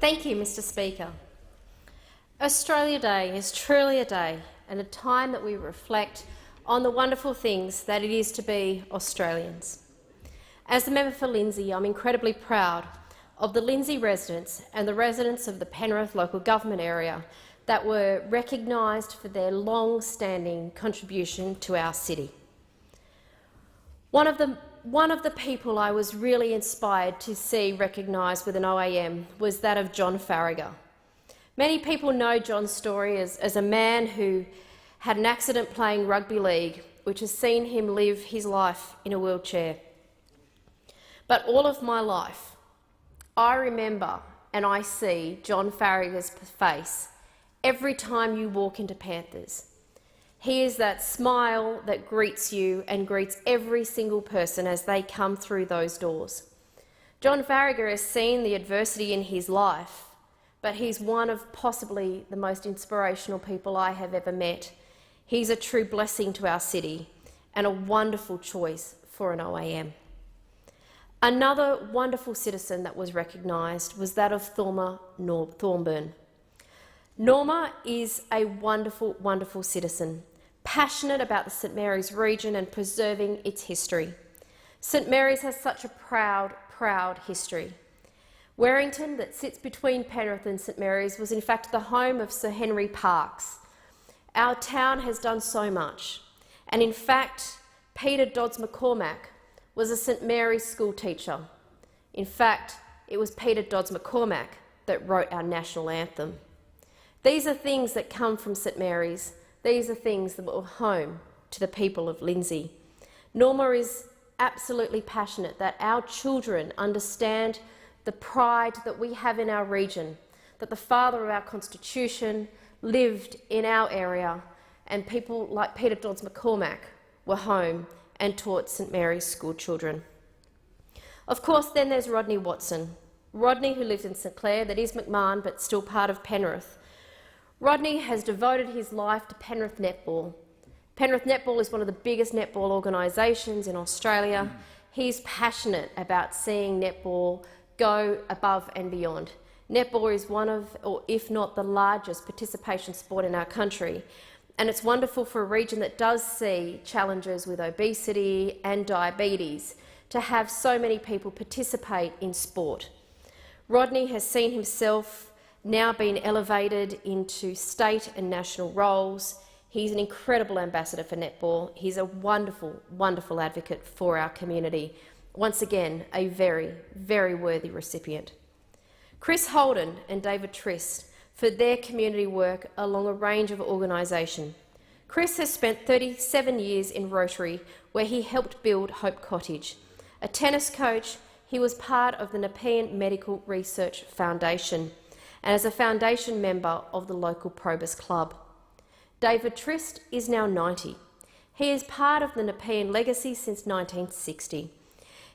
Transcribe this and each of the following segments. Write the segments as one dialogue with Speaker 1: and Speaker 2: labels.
Speaker 1: Thank you, Mr. Speaker. Australia Day is truly a day and a time that we reflect on the wonderful things that it is to be Australians. As the member for Lindsay, I'm incredibly proud of the Lindsay residents and the residents of the Penrith local government area that were recognised for their long-standing contribution to our city. One of the people I was really inspired to see recognised with an OAM was that of John Farragher. Many people know John's story as a man who had an accident playing rugby league, which has seen him live his life in a wheelchair. But all of my life, I remember and I see John Farragher's face every time you walk into Panthers. He is that smile that greets you and greets every single person as they come through those doors. John Farragher has seen the adversity in his life, but he's one of possibly the most inspirational people I have ever met. He's a true blessing to our city and a wonderful choice for an OAM. Another wonderful citizen that was recognised was that of Norma Thorburn. Norma is a wonderful, wonderful citizen, passionate about the St Mary's region and preserving its history. St Mary's has such a proud, proud history. Warrington, that sits between Penrith and St Mary's, was in fact the home of Sir Henry Parkes. Our town has done so much, and in fact, Peter Dodds McCormack was a St Mary's school teacher. In fact, it was Peter Dodds McCormack that wrote our national anthem. These are things that come from St Mary's. These are things that were home to the people of Lindsay. Norma is absolutely passionate that our children understand the pride that we have in our region, that the father of our constitution lived in our area, and people like Peter Dodds McCormack were home and taught St Mary's school children. Of course, then there's Rodney Watson. Rodney, who lives in St Clair, that is McMahon, but still part of Penrith. Rodney has devoted his life to Penrith Netball. Penrith Netball is one of the biggest netball organisations in Australia. He's passionate about seeing netball go above and beyond. Netball is one of, or if not the largest participation sport in our country, and it's wonderful for a region that does see challenges with obesity and diabetes to have so many people participate in sport. Rodney has seen himself now been elevated into state and national roles. He's an incredible ambassador for netball. He's a wonderful, wonderful advocate for our community. Once again, a very, very worthy recipient. Chris Holden and David Trist for their community work along a range of organisations. Chris has spent 37 years in Rotary, where he helped build Hope Cottage. A tennis coach, he was part of the Nepean Medical Research Foundation, and as a foundation member of the local Probus Club. David Trist is now 90. He is part of the Nepean legacy since 1960.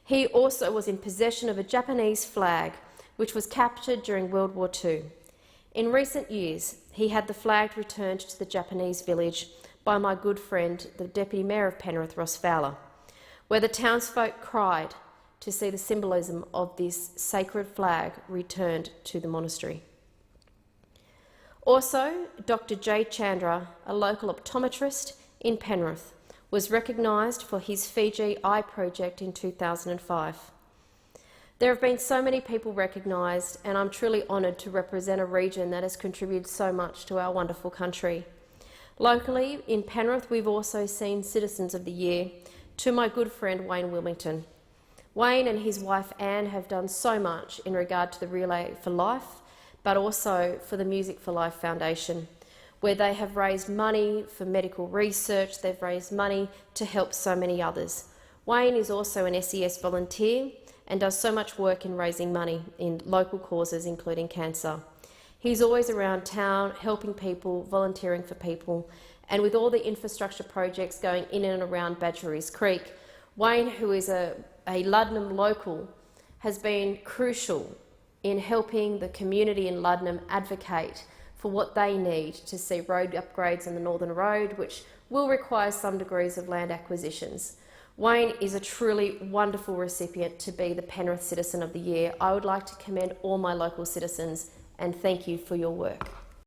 Speaker 1: He also was in possession of a Japanese flag, which was captured during World War II. In recent years, he had the flag returned to the Japanese village by my good friend, the Deputy Mayor of Penrith, Ross Fowler, where the townsfolk cried to see the symbolism of this sacred flag returned to the monastery. Also, Dr. J Chandra, a local optometrist in Penrith, was recognised for his Fiji Eye project in 2005. There have been so many people recognised, and I'm truly honoured to represent a region that has contributed so much to our wonderful country. Locally, in Penrith, we've also seen Citizens of the Year to my good friend Wayne Wilmington. Wayne and his wife Anne have done so much in regard to the Relay for Life, but also for the Music for Life Foundation, where they have raised money for medical research. They've raised money to help so many others. Wayne is also an SES volunteer and does so much work in raising money in local causes, including cancer. He's always around town, helping people, volunteering for people, and with all the infrastructure projects going in and around Badgerys Creek, Wayne, who is a Luddenham local, has been crucial in helping the community in Luddenham advocate for what they need to see road upgrades on the Northern Road, which will require some degrees of land acquisitions. Wayne is a truly wonderful recipient to be the Penrith Citizen of the Year. I would like to commend all my local citizens and thank you for your work.